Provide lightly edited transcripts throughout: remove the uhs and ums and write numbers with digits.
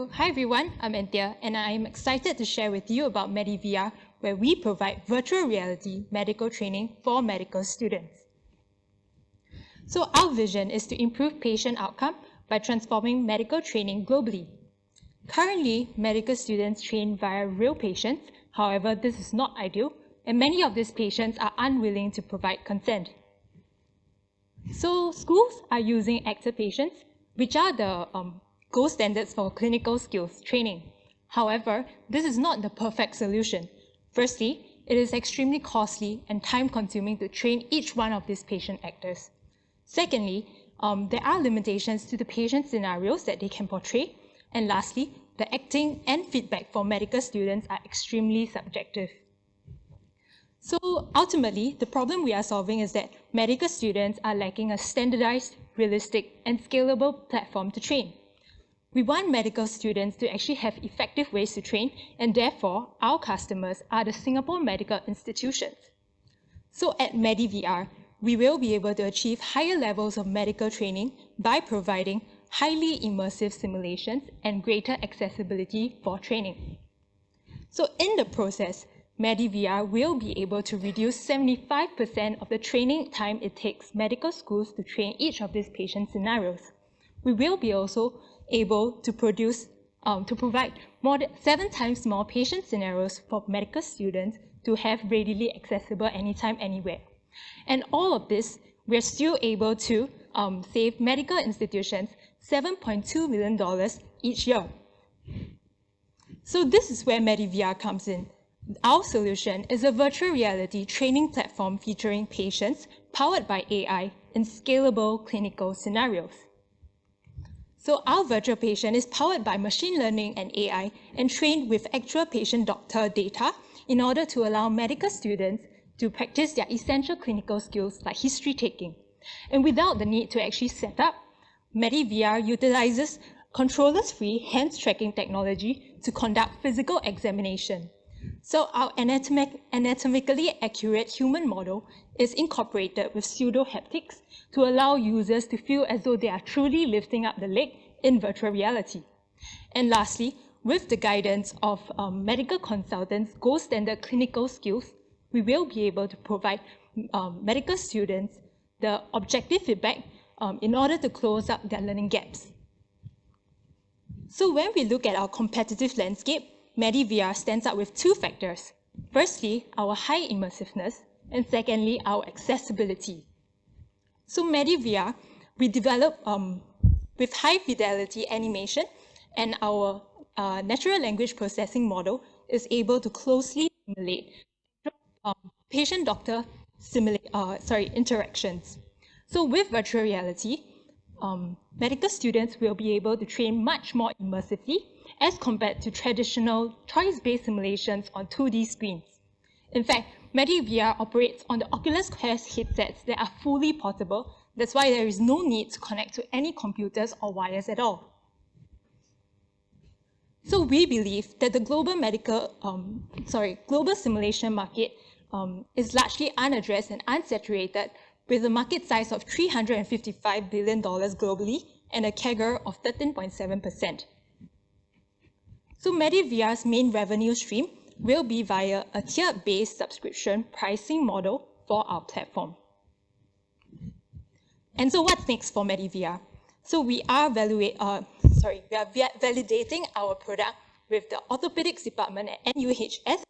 Hi everyone, I'm Anthea and I'm excited to share with you about MediVR, where we provide virtual reality medical training for medical students. So our vision is to improve patient outcome by transforming medical training globally. Currently, medical students train via real patients. However, this is not ideal and many of these patients are unwilling to provide consent. So schools are using active patients, which are the gold standards for clinical skills training. However, this is not the perfect solution. Firstly, it is extremely costly and time-consuming to train each one of these patient actors. Secondly, there are limitations to the patient scenarios that they can portray. And lastly, the acting and feedback for medical students are extremely subjective. So ultimately, the problem we are solving is that medical students are lacking a standardized, realistic, and scalable platform to train. We want medical students to actually have effective ways to train, and therefore, our customers are the Singapore medical institutions. So at MediVR, we will be able to achieve higher levels of medical training by providing highly immersive simulations and greater accessibility for training. So in the process, MediVR will be able to reduce 75% of the training time it takes medical schools to train each of these patient scenarios. We will be also able to provide more than 7 times more patient scenarios for medical students to have readily accessible anytime, anywhere. And all of this, we're still able to save medical institutions $7.2 million each year. So this is where MediVR comes in. Our solution is a virtual reality training platform featuring patients powered by AI in scalable clinical scenarios. So our virtual patient is powered by machine learning and AI and trained with actual patient doctor data in order to allow medical students to practice their essential clinical skills like history taking. And without the need to actually set up, MediVR utilizes controllers-free hands tracking technology to conduct physical examination. So our anatomically accurate human model is incorporated with pseudo-haptics to allow users to feel as though they are truly lifting up the leg in virtual reality. And lastly, with the guidance of medical consultants' gold standard clinical skills, we will be able to provide medical students the objective feedback in order to close up their learning gaps. So when we look at our competitive landscape, MediVR stands out with 2 factors. Firstly, our high immersiveness, and secondly, our accessibility. So MediVR, we develop with high fidelity animation, and our natural language processing model is able to closely simulate patient-doctor interactions. So with virtual reality, medical students will be able to train much more immersively as compared to traditional choice-based simulations on 2D screens. In fact, MediVR operates on the Oculus Quest headsets that are fully portable. That's why there is no need to connect to any computers or wires at all. So we believe that the global global simulation market is largely unaddressed and unsaturated, with a market size of $355 billion globally and a CAGR of 13.7%. So MediVR's main revenue stream will be via a tiered-based subscription pricing model for our platform. And so what's next for MediVR? So we are validating our product with the orthopedics department at NUHS,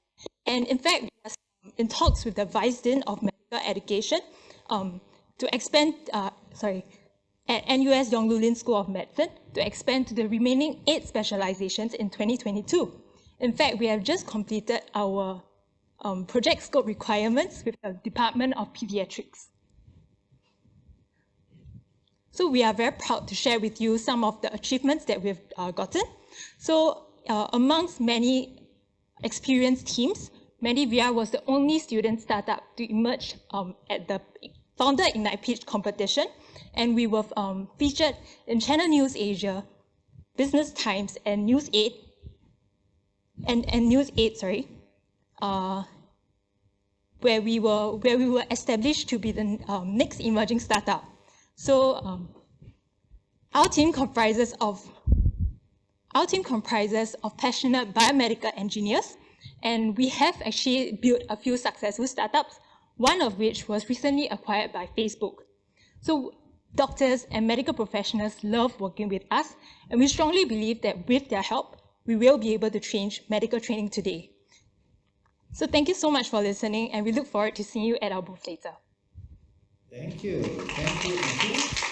and in fact, we are in talks with the Vice Dean of Medical Education to expand, at NUS Yong Lu Lin School of Medicine to expand to the remaining 8 specializations in 2022. In fact, we have just completed our project scope requirements with the Department of Pediatrics. So we are very proud to share with you some of the achievements that we've gotten. So amongst many experienced teams, MediVR was the only student startup to emerge at the Founder Ignite Pitch competition, and we were featured in Channel News Asia, Business Times, and News 8, where we were established to be the next emerging startup. So our team comprises of Our team comprises of passionate biomedical engineers, and we have actually built a few successful startups, one of which was recently acquired by Facebook. So doctors and medical professionals love working with us, and we strongly believe that with their help, we will be able to change medical training today. So thank you so much for listening, and we look forward to seeing you at our booth later. Thank you. Thank you.